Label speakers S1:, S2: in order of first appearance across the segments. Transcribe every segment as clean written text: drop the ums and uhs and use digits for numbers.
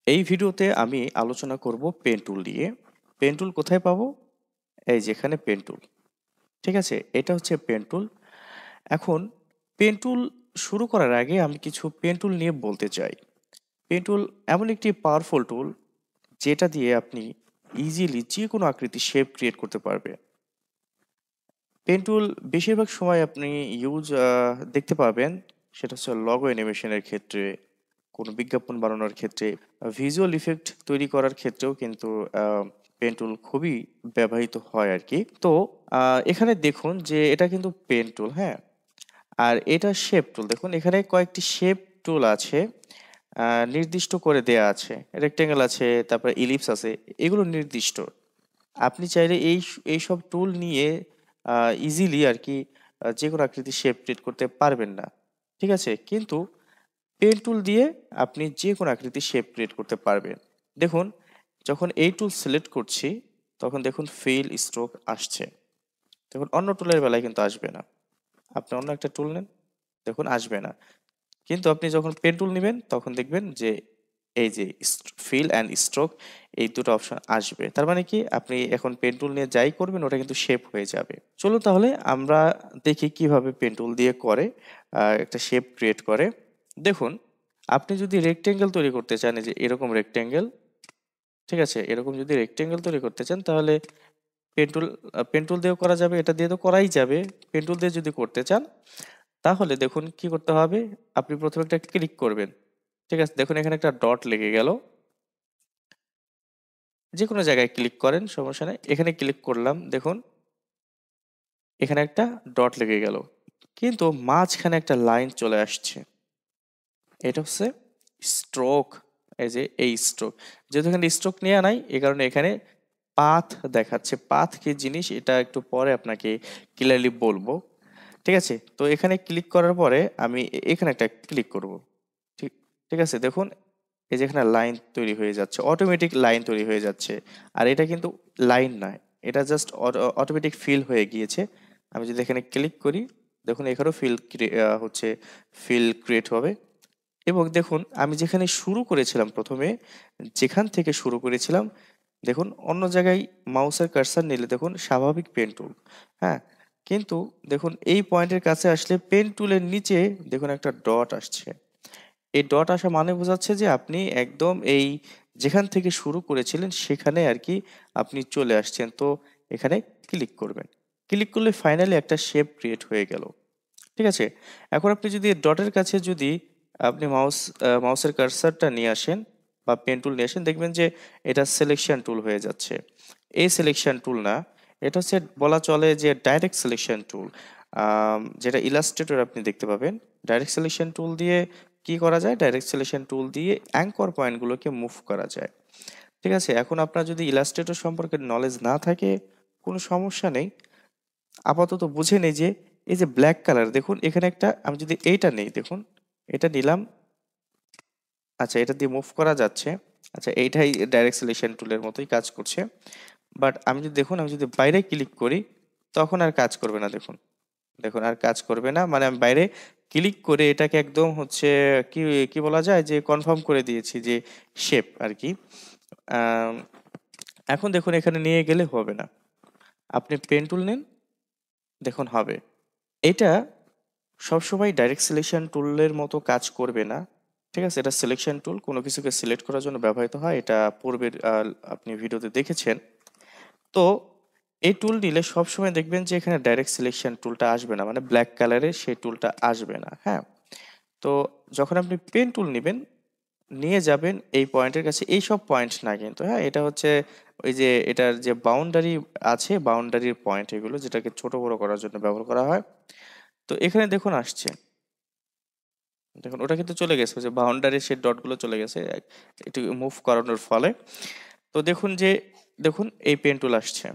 S1: এই ভিডিওতে আমি আলোচনা করব পেন টুল নিয়ে। পেন টুল কোথায় পাবো? এই যেখানে পেন টুল। ঠিক আছে? এটা হচ্ছে পেন টুল। এখন পেন টুল শুরু করার আগে আমি কিছু পেন টুল নিয়ে বলতে চাই। পেন টুল এমন একটি পাওয়ারফুল টুল যেটা দিয়ে আপনি ইজিলি যেকোনো আকৃতির শেপ ক্রিয়েট করতে পারবেন। পেন টুল বেশিরভাগ সময় আপনি ইউজ দেখতে পাবেন সেটা হচ্ছে লোগো অ্যানিমেশনের ক্ষেত্রে, কোনো বিজ্ঞাপন বানানোর ক্ষেত্রে, ভিজুয়াল ইফেক্ট তৈরি করার ক্ষেত্রেও কিন্তু পেন টুল খুবই ব্যবহৃত হয় আরকি। তো এখানে দেখুন যে এটা কিন্তু পেন টুল, হ্যাঁ? আর এটা শেপ টুল। দেখুন এখানে কয়েকটি শেপ টুল আছে। আ নির্দিষ্ট করে দেয়া আছে। রেক্টেঙ্গেল আছে, তারপরে ইলিপস আছে। এগুলো নির্দিষ্ট। আপনি চাইলে এইসব টুল নিয়ে আ ইজিলি আরকি যেকোনো আকৃতির শেপ ক্রিয়েট করতে পারবেন না। ঠিক আছে? কিন্তু পেন টুল দিয়ে আপনি যেকোনো আকৃতির শেপ ক্রিয়েট করতে পারবেন। দেখুন, যখন এই টুল সিলেক্ট করছি, তখন দেখুন ফিল স্ট্রোক আসছে। দেখুন অন্য টুলের বেলায় কিন্তু আসবে না। আপনি অন্য একটা টুল নেন, দেখুন আসবে না। কিন্তু আপনি যখন পেন টুল নিবেন, তখন দেখবেন যে এই যে ফিল অ্যান্ড স্ট্রোক এই দুটো অপশন আসবে। তার মানে কি আপনি এখন পেন টুল নিয়ে যাই করবেন ওটা কিন্তু শেপ হয়ে যাবে। চলুন তাহলে আমরা দেখি কিভাবে পেন টুল দিয়ে করে একটা শেপ ক্রিয়েট করে। দেখুন, আপনি যদি রেক্টেঙ্গেল তৈরি করতে চান এই যে এরকম রেক্টেঙ্গেল, ঠিক আছে? এরকম যদি রেক্টেঙ্গেল তৈরি করতে চান তাহলে পেন টুল পেন টুল দিয়েও করা যাবে, এটা দিয়ে তো করাই যাবে। পেন টুল দিয়ে যদি করতে চান তাহলে দেখুন কি করতে হবে? আপনি ১ম এ একটা ক্লিক করবেন। ঠিক আছে? দেখুন এখানে একটা ডট লেগে গেল। যেকোনো জায়গায় ক্লিক করেন, সমস্যা নাই। এখানে ক্লিক করলাম, দেখুন এখানে একটা ডট লেগে গেল। কিন্তু মাঝখানে একটা লাইন চলে আসছে। এটা হচ্ছে স্ট্রোক। এই যে এই স্ট্রোক। যেহেতু এখানে স্ট্রোক নেয়া নাই, এ কারণে এখানে পাথ দেখাচ্ছে। পাথ কি জিনিস এটা একটু পরে আপনাকে ক্লিয়ারলি বলবো। ঠিক আছে? তো এখানে ক্লিক করার পরে আমি এখানে একটা ক্লিক করব। ঠিক ঠিক আছে? দেখুন এই যে এখানে লাইন তৈরি হয়ে যাচ্ছে। অটোমেটিক লাইন তৈরি হয়ে যাচ্ছে। আর এটা কিন্তু লাইন নয়। এটা জাস্ট অটোমেটিক ফিল হয়ে গিয়েছে। আমি যদি এখানে ক্লিক করি, দেখুন এখানেও হচ্ছে ফিল ক্রিয়েট হবে। এবং দেখুন আমি যেখানে শুরু করেছিলাম ১ম এ, যেখান থেকে শুরু করেছিলাম, দেখুন অন্য জায়গায় মাউসের কার্সর নিলে দেখুন স্বাভাবিক পেন টুল, হ্যাঁ? কিন্তু দেখুন এই পয়েন্টের কাছে আসলে পেন টুলের নিচে দেখুন একটা ডট আসছে। এই ডট আসা মানে বোঝাচ্ছে যে আপনি একদম এই যেখান থেকে শুরু করেছিলেন সেখানে আরকি আপনি চলে আসছেন। তো এখানে ক্লিক করবেন। ক্লিক করলে ফাইনালি একটা শেপ ক্রিয়েট হয়ে গেল। ঠিক আছে? এখন আপনি যদি ডটের কাছে যদি আপনি মাউসের কার্সরটা নিয়ে আসেন বা পেন টুল নিয়ে আসেন দেখবেন যে এটা সিলেকশন টুল হয়ে যাচ্ছে। এই সিলেকশন টুল না, এটা হচ্ছে বলা চলে যে ডাইরেক্ট সিলেকশন টুল। যেটা ইলাস্ট্রেটর আপনি দেখতে পাবেন। ডাইরেক্ট সিলেকশন টুল দিয়ে কি করা যায়? ডাইরেক্ট সিলেকশন টুল দিয়ে অ্যাঙ্কর পয়েন্টগুলোকে মুভ করা যায়। ঠিক আছে? এখন আপনার যদি ইলাস্ট্রেটর সম্পর্কে নলেজ না থাকে, কোনো সমস্যা নেই। আপাতত বুঝে নেই যে এই যে ব্ল্যাক কালার দেখুন এখানে একটা আমি যদি এইটা নেই দেখুন, এটা নিলাম। আচ্ছা এটা দিয়ে মুভ করা যাচ্ছে। আচ্ছা এইটাই ডাইরেক্ট সিলেকশন টুলের মতোই কাজ করছে। বাট আমি যদি দেখুন আমি যদি বাইরে ক্লিক করি তখন আর কাজ করবে না দেখুন। দেখুন আর কাজ করবে না। মানে আমি বাইরে ক্লিক করে এটাকে একদম হচ্ছে কি, কি বলা যায় যে কনফার্ম করে দিয়েছি যে শেপ আরকি। আম এখন দেখুন এখানে নিয়ে গেলে হবে না। আপনি পেন টুল নেন, দেখুন হবে। এটা সবসময় ডাইরেক্ট সিলেকশন টুলের মতো কাজ করবে না। ঠিক আছে? এটা সিলেকশন টুল কোনো কিছুকে সিলেক্ট করার জন্য ব্যবহৃত হয়। এটা পূর্বের আপনি ভিডিওতে দেখেছেন। তো এই টুল নিলে সবসময় দেখবেন যে এখানে ডাইরেক্ট সিলেকশন টুলটা আসবে না। মানে ব্লাক কালারের সেই টুলটা আসবে না। হ্যাঁ? তো যখন আপনি পেন টুল নিবেন, নিয়ে যাবেন এই পয়েন্টের কাছে এইসব পয়েন্ট না কিন্তু, হ্যাঁ? এটা হচ্ছে ওই যে এটার যে বাউন্ডারি আছে, বাউন্ডারির পয়েন্ট এগুলো যেটাকে ছোট বড় করার জন্য ব্যবহার করা হয়। তো এখানে দেখুন আসছে। দেখুন ওটা কিন্তু চলে গেছে। ওই যে বাউন্ডারির সেই ডটগুলো চলে গেছে একটু মুভ করানোর ফলে। তো দেখুন যে দেখুন এই পেন টুল আসছে।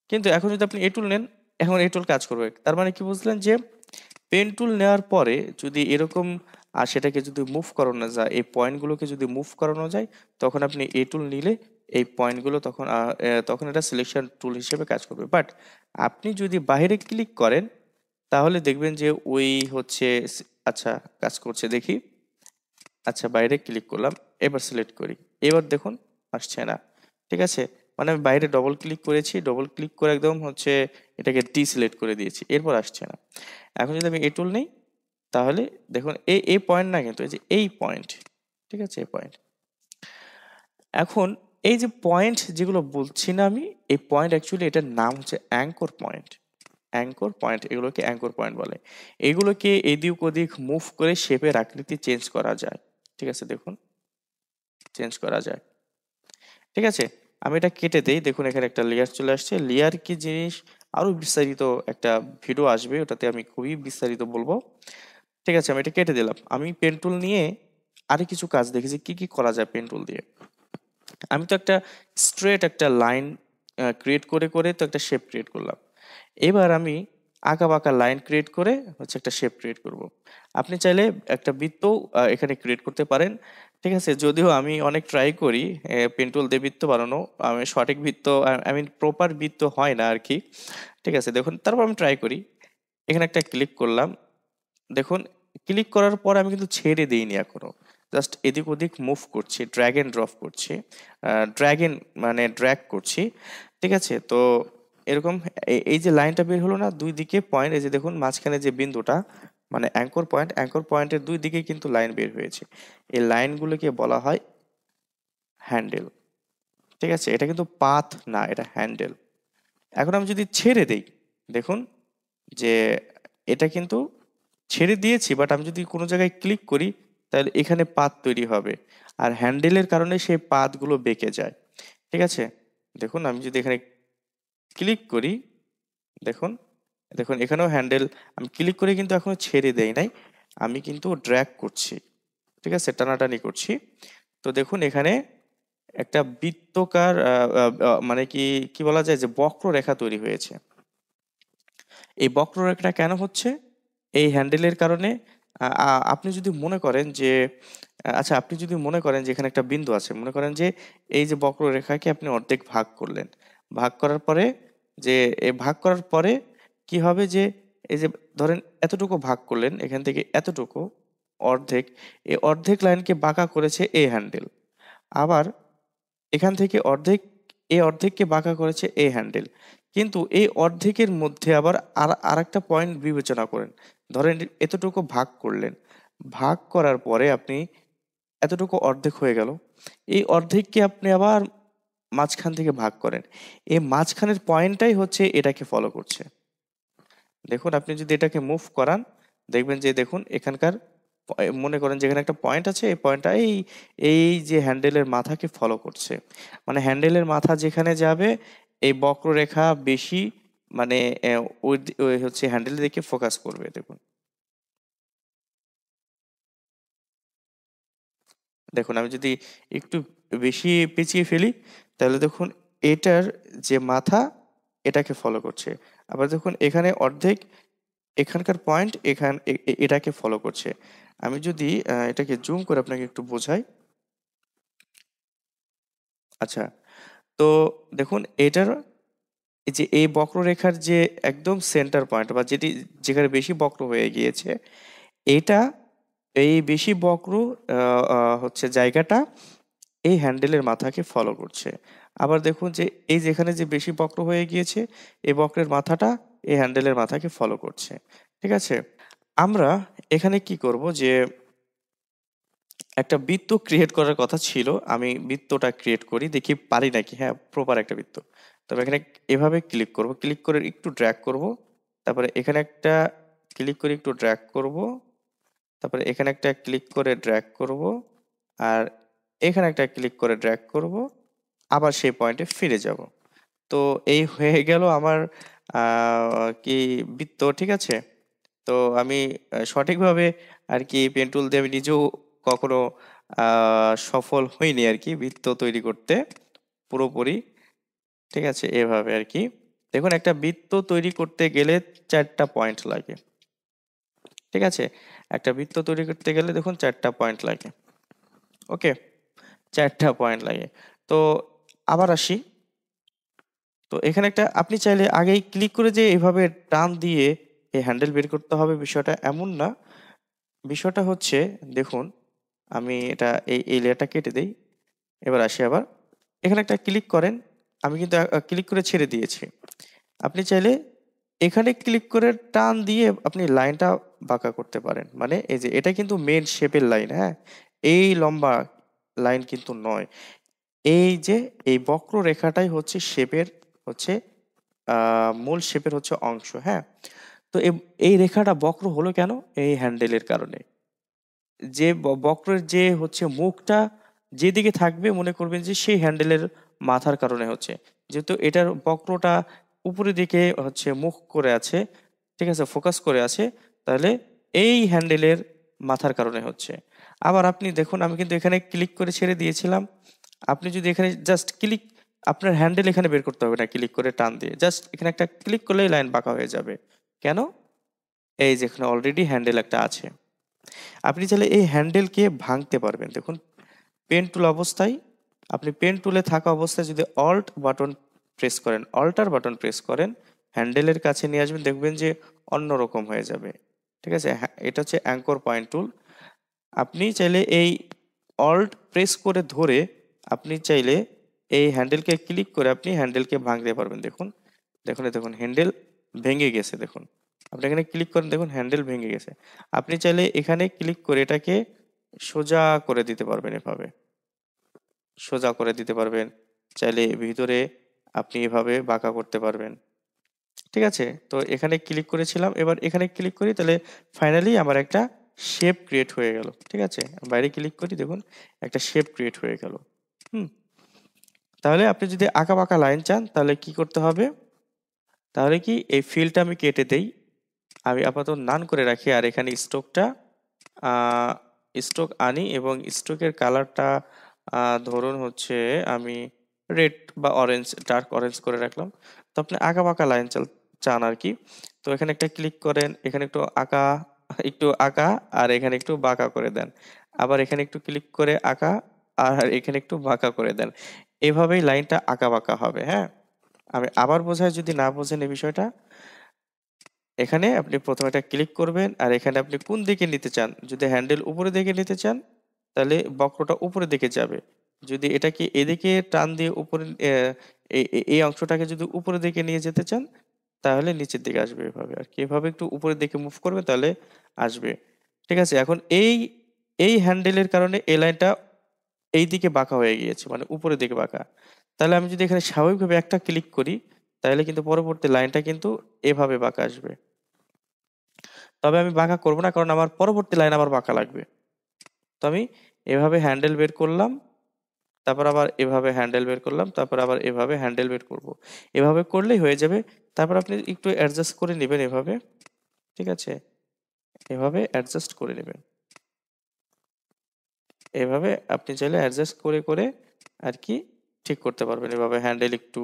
S1: কিন্তু এখন যদি আপনি এই টুল নেন, এখন এই টুল কাজ করবে। তার মানে কি বুঝলেন যে পেন টুল নেওয়ার পরে যদি এরকম সেটাকে যদি মুভ করানো যায়, এই পয়েন্টগুলোকে যদি মুভ করানো যায়, তখন আপনি এই টুল নিলে এই পয়েন্টগুলো তখন তখন এটা সিলেকশন টুল হিসেবে কাজ করবে। বাট আপনি যদি বাহিরে ক্লিক করেন, তাহলে দেখবেন যে ওই হচ্ছে আচ্ছা কাজ করছে দেখি। আচ্ছা, বাইরে ক্লিক করলাম, এবার সিলেক্ট করি, এবার দেখুন আসছে না। ঠিক আছে, মানে আমি বাইরে ডবল ক্লিক করেছি, ডবল ক্লিক করে একদম হচ্ছে এটাকে ডিসিলেক্ট করে দিয়েছি, এরপর আসছে না। এখন যদি আমি এ টুল নেই, তাহলে দেখুন এই পয়েন্ট না, কিন্তু এই যে এই পয়েন্ট, ঠিক আছে, এই পয়েন্ট। এখন এই যে পয়েন্ট যেগুলো বলছি না আমি, এই পয়েন্ট অ্যাকচুয়ালি এটার নাম হচ্ছে অ্যাঙ্কর পয়েন্ট। অ্যাঙ্কর পয়েন্ট, এগুলোকে অ্যাঙ্কর পয়েন্ট বলে। এগুলোকে এদিক ওদিক মুভ করে শেপের আকৃতি চেঞ্জ করা যায়। ঠিক আছে, দেখুন চেঞ্জ করা যায়। ঠিক আছে, আমি এটা কেটে দেই, দেখুন এখানে একটা লেয়ার চলে আসছে। লেয়ার কি জিনিস আরো বিস্তারিত একটা ভিডিও আসবে, ওটাতে আমি খুবই বিস্তারিত বলবো। ঠিক আছে, আমি এটা কেটে দিলাম। আমি পেন টুল নিয়ে আরো কিছু কাজ দেখেছি কি কি করা যায় পেন টুল দিয়ে। আমি তো একটা স্ট্রেট একটা লাইন ক্রিয়েট করে করে তো একটা শেপ ক্রিয়েট করলাম। এবার আমি আঁকা বাঁকা লাইন ক্রিয়েট করে হচ্ছে একটা শেপ ক্রিয়েট করব। আপনি চাইলে একটা বৃত্ত এখানে ক্রিয়েট করতে পারেন। ঠিক আছে, যদিও আমি অনেক ট্রাই করি পেন টুল দিয়ে বৃত্ত বানানো, আমি সঠিক বৃত্ত, আই মিন প্রপার বৃত্ত হয় না আর কি। ঠিক আছে, দেখুন তারপর আমি ট্রাই করি। এখানে একটা ক্লিক করলাম, দেখুন ক্লিক করার পর আমি কিন্তু ছেড়ে দিইনি এখনো, জাস্ট এদিক ওদিক মুভ করছি, ড্র্যাগ এন্ড ড্রপ করছি, মানে ড্র্যাগ করছি। ঠিক আছে, তো এরকম এই যে লাইনটা বের হলো না, দুই দিকে পয়েন্ট, এই যে দেখুন মাঝখানে যে বিন্দুটা মানে অ্যাঙ্কর পয়েন্ট, অ্যাঙ্কর পয়েন্টের দুই দিকে কিন্তু লাইন বের হয়েছে। এই লাইনগুলোকে বলা হয় হ্যান্ডেল। ঠিক আছে, এটা কিন্তু পাথ না, এটা হ্যান্ডেল। এখন আমি যদি ছেড়ে দেই, দেখুন যে এটা কিন্তু ছেড়ে দিয়েছি, বাট আমি যদি কোনো জায়গায় ক্লিক করি তাহলে এখানে পাত তৈরি হবে, আর হ্যান্ডেলের কারণে সেই পাতগুলো বেঁকে যায়। ঠিক আছে, দেখুন আমি যদি এখানে ক্লিক করি, দেখুন দেখুন এখানেও হ্যান্ডেল, আমি ক্লিক করে কিন্তু এখনো ছেড়ে দেই নাই, আমি কিন্তু ড্র্যাগ করছি। ঠিক আছে, টানাটানি করছি। তো দেখুন এখানে একটা বৃত্তকার মানে কি কি বলা যায় যে বক্ররেখা তৈরি হয়েছে। এই বক্ররেখাটা কেন হচ্ছে? এই হ্যান্ডেলের কারণে। আপনি যদি মনে করেন যে আচ্ছা, আপনি যদি মনে করেন যে এখানে একটা বিন্দু আছে, মনে করেন যে এই যে বক্ররেখাকে আপনি অর্ধেক ভাগ করলেন। ভাগ করার পরে যে ভাগ করার পরে কি হবে যে এই যে ধরেন এতটুকু ভাগ করলেন, এখান থেকে এতটুকু অর্ধেক, এই অর্ধেক লাইনকে বাঁকা করেছে এই হ্যান্ডেল। আবার এখান থেকে অর্ধেক, এই অর্ধেককে বাঁকা করেছে এই হ্যান্ডেল। কিন্তু এই অর্ধেকের মধ্যে আবার আরেকটা পয়েন্ট বিবেচনা করেন। ধরেন এতটুকু ভাগ করলেন, ভাগ করার পরে আপনি এতটুকু অর্ধেক হয়ে গেল, এই অর্ধেককে আপনি আবার মাঝখান থেকে ভাগ করেন, এই মাঝখানের পয়েন্টটাই হচ্ছে এটাকে ফলো করছে। দেখুন আপনি যদি এটাকে মুভ করান, দেখবেন যে দেখুন এখানকার মনে করেন যে এখানে একটা পয়েন্ট আছে, এই পয়েন্টটা এই এই যে হ্যান্ডেলের মাথাকে ফলো করছে। মানে হ্যান্ডেলের মাথা যেখানে যাবে এই বক্ররেখা বেশি, মানে ওই হচ্ছে হ্যান্ডেলের দিকে ফোকাস করবে। দেখুন দেখুন আমি যদি একটু বেশি পেঁচিয়ে ফেলি, তাহলে দেখুন এটার যে মাথা এটাকে ফলো করছে। আবার দেখুন এখানে অর্ধেক, এখানকার পয়েন্ট এটাকে ফলো করছে। আমি যদি এটাকে জুম করে আপনাকে একটু বোঝাই। আচ্ছা, তো দেখুন এটার এই যে এই বক্ররেখার যে একদম সেন্টার পয়েন্ট বা যেখানে বেশি বক্র হয়ে গিয়েছে, এটা এই বেশি বক্র হচ্ছে জায়গাটা এই হ্যান্ডেলের মাথাকে ফলো করছে। আবার দেখুন যে এই যেখানে যে বেশি বক্র হয়ে গিয়েছে, এই বক্রের মাথাটা এই হ্যান্ডেলের মাথাকে ফলো করছে। ঠিক আছে, আমরা এখানে কি করব যে একটা বৃত্ত ক্রিয়েট করার কথা ছিল, আমি বৃত্তটা ক্রিয়েট করি, দেখি পারি নাকি। হ্যাঁ, প্রপার একটা বৃত্ত। তবে এখানে এভাবে ক্লিক করব, ক্লিক করে একটু ড্র্যাগ করব, তারপরে এখানে একটা ক্লিক করে একটু ড্র্যাগ করব, তারপরে এখানে একটা ক্লিক করে ড্র্যাগ করব, আর এখানে একটা ক্লিক করে ড্র্যাগ করব, আবার সেই পয়েন্টে ফিরে যাব। তো এই হয়ে গেল আমার কি বৃত্ত। ঠিক আছে, তো আমি সঠিকভাবে আর কি পেন টুল দিয়ে আমি নিজেও কখনো সফল হইনি আর কি বৃত্ত তৈরি করতে পুরোপুরি। ঠিক আছে, এভাবে আর কি। দেখুন একটা বৃত্ত তৈরি করতে গেলে 4টা পয়েন্ট লাগে। ঠিক আছে, একটা বৃত্ত তৈরি করতে গেলে দেখুন 4টা পয়েন্ট লাগে। ওকে, 4টা পয়েন্ট লাগে। তো আবার আসি, তো এখানে একটা আপনি চাইলে আগেই ক্লিক করে যে এভাবে টান দিয়ে এই হ্যান্ডেল বের করতে হবে, বিষয়টা এমন না। বিষয়টা হচ্ছে দেখুন আমি এটা এই লেয়ারটা কেটে দেই। এবার আসি আবার এখানে একটা ক্লিক করেন। আমি কিন্তু ক্লিক করে ছেড়ে দিয়েছি। আপনি চাইলে এখানে ক্লিক করে টান দিয়ে আপনি লাইনটা বাঁকা করতে পারেন। মানে এই যে এটা কিন্তু মেন শেপের লাইন, হ্যাঁ? এই লম্বা লাইন কিন্তু নয়। এই যে এই বক্ররেখাটাই হচ্ছে শেপের হচ্ছে মূল শেপের হচ্ছে অংশ, হ্যাঁ? তো এই রেখাটা বক্র হলো কেন? এই হ্যান্ডেলের কারণে। যে বক্রের যে হচ্ছে মুখটা যেদিকে থাকবে মনে করবেন যে সেই হ্যান্ডেলের মাথার কারণে হচ্ছে। যেহেতু এটার বক্রটা উপরের দিকে হচ্ছে মুখ করে আছে, ঠিক আছে? ফোকাস করে আছে, তাহলে এই হ্যান্ডেলের মাথার কারণে হচ্ছে। আবার আপনি দেখুন আমি কিন্তু এখানে ক্লিক করে ছেড়ে দিয়েছিলাম। আপনি যদি এখানে জাস্ট ক্লিক আপনার হ্যান্ডেল এখানে বের করতে হবে না ক্লিক করে টান দিয়ে। জাস্ট এখানে একটা ক্লিক করলেই লাইন বাঁকা হয়ে যাবে। কেন? এই যে এখানে অলরেডি হ্যান্ডেল একটা আছে। আপনি চাইলে এই হ্যান্ডেলকে ভাঙতে পারবেন। দেখুন পেন টুল অবস্থায় আপনি পেন টুলে থাকা অবস্থায় যদি অল্ট বাটন প্রেস করেন, অল্টার বাটন প্রেস করেন, হ্যান্ডেলের কাছে নিয়ে আসবেন, দেখবেন যে অন্যরকম হয়ে যাবে। ঠিক আছে? হ্যাঁ, এটা হচ্ছে অ্যাঙ্কর পয়েন্ট টুল। আপনি চাইলে এই অল্ট প্রেস করে ধরে আপনি চাইলে এই হ্যান্ডেলকে ক্লিক করে আপনি হ্যান্ডেলকে ভাঙতে পারবেন। দেখুন, দেখুন হ্যান্ডেল ভেঙে গেছে দেখুন। আপনি এখানে ক্লিক করেন দেখুন হ্যান্ডেল ভেঙে গেছে। আপনি চাইলে এখানে ক্লিক করে এটাকে সোজা করে দিতে পারবেন এভাবে। সোজা করে দিতে পারবেন। চাইলে ভিতরে আপনি এভাবে বাঁকা করতে পারবেন। ঠিক আছে? তো এখানে ক্লিক করেছিলাম। এবার এখানে ক্লিক করি তাহলে ফাইনালি আমার একটা শেপ ক্রিয়েট হয়ে গেল। ঠিক আছে? বাইরে ক্লিক করি দেখুন একটা শেপ ক্রিয়েট হয়ে গেল। হুম? তাহলে আপনি যদি আঁকা-বাঁকা লাইন চান তাহলে কি করতে হবে? তাহলে কি এই ফিলটা আমি কেটে দেই। আমি আপাতত নান করে রাখি আর এখানে স্ট্রোকটা আ স্ট্রোক আনি এবং স্ট্রোকের কালারটা ধরুন হচ্ছে আমি রেড বা অরেঞ্জ, ডার্ক অরেঞ্জ করে রাখলাম। তো আপনি আঁকা-বাঁকা লাইন চান আরকি। তো এখানে একটা ক্লিক করেন, এখানে একটু আঁকা আর এখানে একটু বাঁকা করে দেন। আবার এখানে একটু ক্লিক করে আঁকা আর এখানে একটু বাঁকা করে দেন। এভাবেই লাইনটা আঁকা-বাঁকা হবে, হ্যাঁ? আমি আবার বোঝাই যদি না বোঝেন এই বিষয়টা, এখানে আপনি ১ম এটা ক্লিক করবেন আর এখানে আপনি কোন দিকে নিতে চান। যদি হ্যান্ডেল উপরের দিকে নিতে চান, তাহলে বক্রটা উপরের দিকে যাবে। যদি এটাকে এদিকে টান দিয়ে উপরে এই অংশটাকে যদি উপরের দিকে নিয়ে যেতে চান, তাহলে নিচের দিকে আসবে এভাবে। আরকি এভাবে একটু উপরের দিকে মুভ করবেন তাহলে আসবে। ঠিক আছে? এখন এই হ্যান্ডেলের কারণে এই লাইনটা এইদিকে বাঁকা হয়ে গিয়েছে। মানে উপরের দিকে বাঁকা। তাহলে আমি যদি এখানে স্বাভাবিকভাবে একটা ক্লিক করি, তাহলে কিন্তু পরবর্তী লাইনটা কিন্তু এভাবে বাঁকা আসবে। তবে আমি বাঁকা করব না কারণ আমার পরবর্তী লাইন আবার বাঁকা লাগবে। তো আমি এভাবে হ্যান্ডেল বের করলাম, তারপর আবার এভাবে হ্যান্ডেল বের করলাম, তারপর আবার এভাবে হ্যান্ডেল বের করব। এভাবে করলেই হয়ে যাবে। তারপর আপনি একটু অ্যাডজাস্ট করে নিবেন এভাবে। ঠিক আছে? এভাবে অ্যাডজাস্ট করে নিবেন। এভাবে আপনি চাইলে অ্যাডজাস্ট করে আরকি ঠিক করতে পারবেন। এভাবে হ্যান্ডেল একটু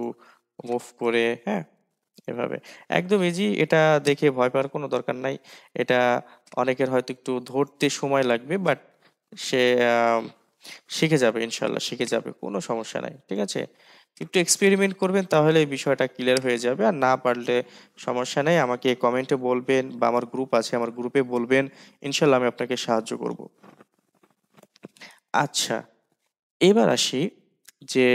S1: মুভ করে, হ্যাঁ? এভাবে। একদম ইজি, এটা দেখে ভয় পাওয়ার কোনো দরকার নাই। এটা অনেকের হয়তো একটু ধরতে সময় লাগবে বাট সে আ শিখে যাবে ইনশাআল্লাহ, শিখে যাবে। কোনো সমস্যা নাই। ঠিক আছে? একটু এক্সপেরিমেন্ট করবেন তাহলে এই বিষয়টা ক্লিয়ার হয়ে যাবে। আর না পারলে সমস্যা নাই। আমাকে কমেন্টে বলবেন বা আমার গ্রুপ আছে, আমার গ্রুপে বলবেন। ইনশাআল্লাহ আমি আপনাকে সাহায্য করব। আচ্ছা, এবার আসি যে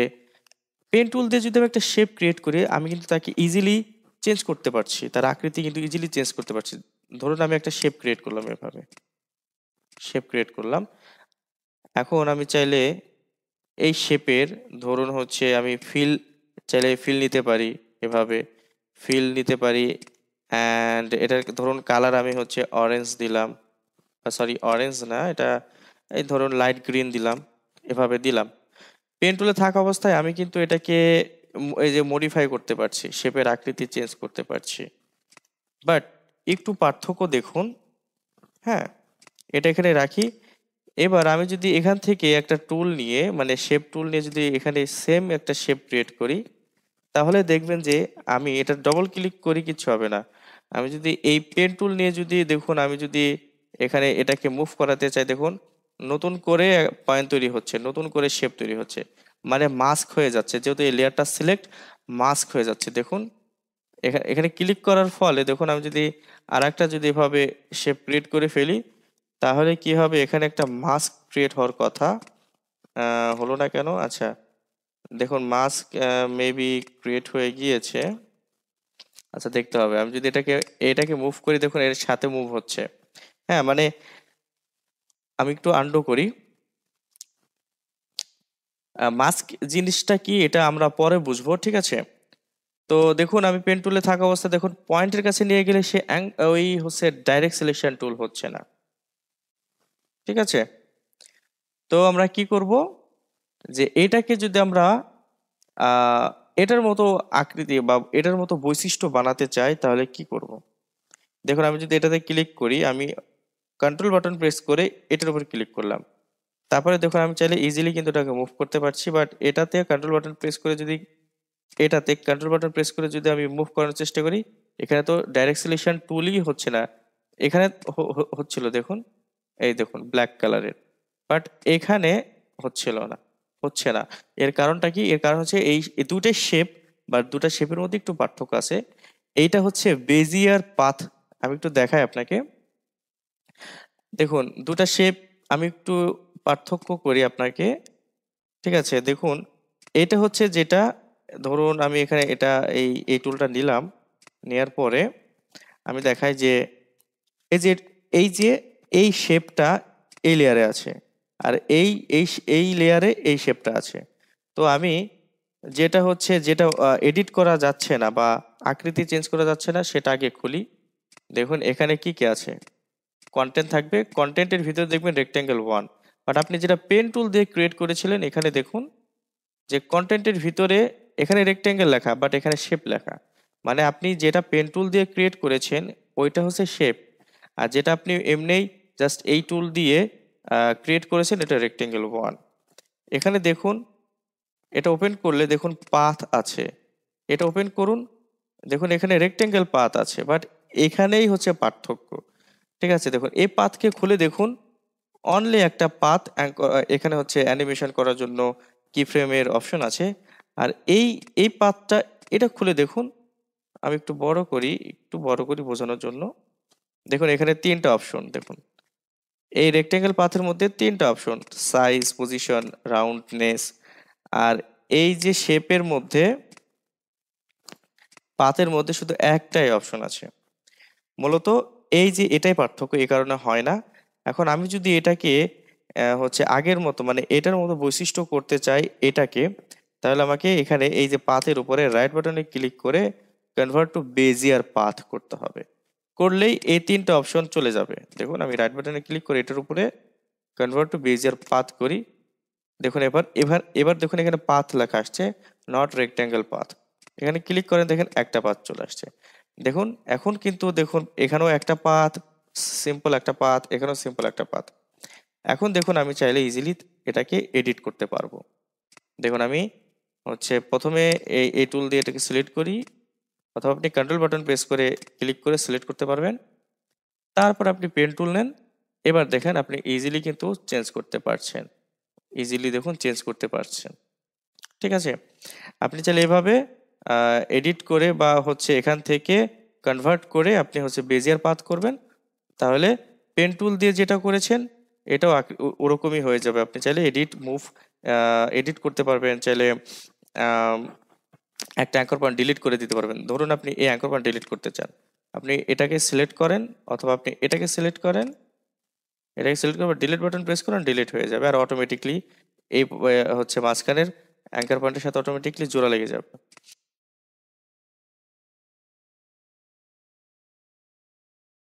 S1: পেন টুল দিয়ে যদি আমি একটা শেপ ক্রিয়েট করি, আমি কিন্তু তাকে ইজিলি চেঞ্জ করতে পারছি। তার আকৃতি কিন্তু ইজিলি চেঞ্জ করতে পারছি। ধরুন আমি একটা শেপ ক্রিয়েট করলাম এভাবে। শেপ ক্রিয়েট করলাম। এখন আমি চাইলে এই শেপের ধরুন হচ্ছে আমি চাইলে ফিল নিতে পারি এভাবে। ফিল নিতে পারি অ্যান্ড এটার ধরুন কালার আমি হচ্ছে অরেঞ্জ দিলাম। সরি অরেঞ্জ না, এটা এই ধরুন লাইট গ্রিন দিলাম। এভাবে দিলাম। পেন টুলে থাকা অবস্থায় আমি কিন্তু এটাকে এই যে মডিফাই করতে পারছি। শেপের আকৃতি চেঞ্জ করতে পারছি। বাট একটু পার্থক্য দেখুন, হ্যাঁ? এটা এখানে রাখি। এবার আমি যদি এখান থেকে একটা টুল নিয়ে মানে শেপ টুল নিয়ে যদি এখানে সেম একটা শেপ ক্রিয়েট করি, তাহলে দেখবেন যে আমি এটা ডবল ক্লিক করি কিচ্ছু হবে না। আমি যদি এই পেন টুল নিয়ে যদি দেখুন আমি যদি এখানে এটাকে মুভ করাতে চাই দেখুন, নতুন করে পয়েন্ট তৈরি হচ্ছে, নতুন করে শেপ তৈরি হচ্ছে। মানে মাস্ক হয়ে যাচ্ছে। যেহেতু এই লেয়ারটা সিলেক্ট মাস্ক হয়ে যাচ্ছে দেখুন। এখানে ক্লিক করার ফলে দেখুন আমি যদি আরেকটা যদি এভাবে শেপ ক্রিয়েট করে ফেলি, তাহলে কি হবে, এখানে একটা মাস্ক ক্রিয়েট হওয়ার কথা, হলো না কেন? আচ্ছা, দেখুন মাস্ক মেবি ক্রিয়েট হয়ে গিয়েছে। আচ্ছা, দেখতে হবে। আমি যদি এটাকে মুভ করি, দেখুন এর সাথে মুভ হচ্ছে। হ্যাঁ, মানে আমি একটু আন্ডু করি। মাস্ক জিনিসটা কি এটা আমরা পরে বুঝবো, ঠিক আছে? তো দেখুন আমি পেন টুলে থাকা অবস্থা, দেখুন পয়েন্টের কাছে নিয়ে গেলে সে ওই হচ্ছে ডাইরেক্ট সিলেকশন টুল হচ্ছে না, ঠিক আছে? তো আমরা কি করব, যে এটাকে যদি আমরা আহ এটার মতো আকৃতি বা এটার মতো বৈশিষ্ট্য বানাতে চাই, তাহলে কি করব? দেখুন আমি যদি এটাতে ক্লিক করি, আমি কন্ট্রোল বাটন প্রেস করে এটার উপর ক্লিক করলাম, তারপরে দেখুন আমি চাইলে ইজিলি কিন্তু এটাকে মুভ করতে পারছি। বাট এটাতে কন্ট্রোল বাটন প্রেস করে যদি আমি মুভ করার চেষ্টা করি, এখানে তো ডাইরেক্ট সিলেকশন টুলই হচ্ছে না। এখানে হচ্ছিল, দেখুন এই দেখুন ব্ল্যাক কালারের, বাট এখানে হচ্ছে না। এর কারণটা কি? এর কারণ হচ্ছে এই দুটো শেপ বা দুটো শেপের মধ্যে একটু পার্থক্য আছে। এইটা হচ্ছে বেজিয়ার পাথ। আমি একটু দেখাই আপনাকে। দেখুন দুটা শেপ আমি একটু পার্থক্য করি আপনাকে, ঠিক আছে? দেখুন এটা হচ্ছে যেটা, ধরুন আমি এখানে এই এই টুলটা নিলাম, নেয়ার পরে আমি দেখাই যে এই যে এই যে এই শেপটা এই লেয়ারে আছে, আর এই লেয়ারে এই শেপটা আছে। তো আমি যেটা এডিট করা যাচ্ছে না বা আকৃতি চেঞ্জ করা যাচ্ছে না, সেটা আগে খুলি। দেখুন এখানে কি কি আছে, কন্টেন্ট থাকবে, কন্টেন্টের ভিতরে দেখবেন রেক্টেঙ্গেল 1। বাট আপনি যেটা পেন টুল দিয়ে ক্রিয়েট করেছিলেন, এখানে দেখুন যে কন্টেন্টের ভিতরে এখানে রেক্টেঙ্গেল লেখা, বাট এখানে শেপ লেখা। মানে আপনি যেটা পেন টুল দিয়ে ক্রিয়েট করেছেন ওইটা হচ্ছে শেপ, আর যেটা আপনি এমনিই জাস্ট এই টুল দিয়ে ক্রিয়েট করেছেন, এটা রেক্টেঙ্গেল 1। এখানে দেখুন, এটা ওপেন করলে দেখুন পাথ আছে, এটা ওপেন করুন, দেখুন এখানে রেক্টেঙ্গেল পাথ আছে, বাট এখানেই হচ্ছে পার্থক্য, ঠিক আছে? দেখুন এই পাথকে খুলে দেখুন, অনলি একটা পাথ, এখানে হচ্ছে অ্যানিমেশন করার জন্য কি ফ্রেমের অপশন আছে। আর এই পাথটা এটা খুলে দেখুন, আমি একটু বড় করি বোঝানোর জন্য। দেখুন এখানে তিনটা অপশন, দেখুন এই রেক্টেঙ্গেল পাথের মধ্যে তিনটা অপশন: সাইজ, পজিশন, রাউন্ডনেস। আর এই যে শেপের মধ্যে, পাথের মধ্যে শুধু একটাই অপশন আছে। মূলত এই যে এটাই পার্থক্য, এই কারণে হয় না। এখন আমি যদি এটাকে হচ্ছে আগের মতো, মানে এটার মতো বৈশিষ্ট্য করতে চাই এটাকে, তাহলে আমাকে এখানে এই যে পাথের উপরে রাইট বাটনে ক্লিক করে কনভার্ট টু বেজিয়ার পাথ করতে হবে। করলেই এই তিনটা অপশন চলে যাবে। দেখুন আমি রাইট বাটনে ক্লিক করে এটার উপরে কনভার্ট টু বেজিয়ার পাথ করি। দেখুন এবার দেখুন এখানে পাথ লেখা আসছে, নট রেক্ট্যাঙ্গেল পাথ। এখানে ক্লিক করেন, দেখেন একটা পাথ চলে আসছে। দেখুন এখন কিন্তু দেখুন এখানেও একটা পাথ, সিম্পল একটা পাথ, এখানেও সিম্পল একটা পাথ। এখন দেখুন আমি চাইলে ইজিলি এটাকে এডিট করতে পারবো। দেখুন আমি হচ্ছে প্রথমে এই টুল দিয়ে এটাকে সিলেক্ট করি, অথবা আপনি কন্ট্রোল বাটন প্রেস করে ক্লিক করে সিলেক্ট করতে পারবেন। তারপর আপনি পেন টুল নেন, এবার দেখেন আপনি ইজিলি কিন্তু চেঞ্জ করতে পারছেন, ইজিলি দেখুন চেঞ্জ করতে পারছেন, ঠিক আছে? আপনি চাইলে এভাবে এডিট করে বা হচ্ছে এখান থেকে কনভার্ট করে আপনি হচ্ছে বেজিয়ার পাথ করবেন, তাহলে পেন টুল দিয়ে যেটা করেছেন এটাও ওরকমই হয়ে যাবে। আপনি চাইলে এডিট করতে পারবেন, চাইলে আম, একটা অ্যাঙ্কর পয়েন্ট ডিলিট করে দিতে পারবেন। ধরুন আপনি এই অ্যাঙ্কর পয়েন্ট ডিলিট করতে চান, আপনি এটাকে সিলেক্ট করেন, অথবা আপনি এটাকে সিলেক্ট করেন, ডিলিট বাটন প্রেস করেন, ডিলিট হয়ে যাবে, আর অটোমেটিকলি এই হচ্ছে মাঝখানের অ্যাঙ্কার পয়েন্টের সাথে অটোমেটিকলি জোড়া লেগে যাবে।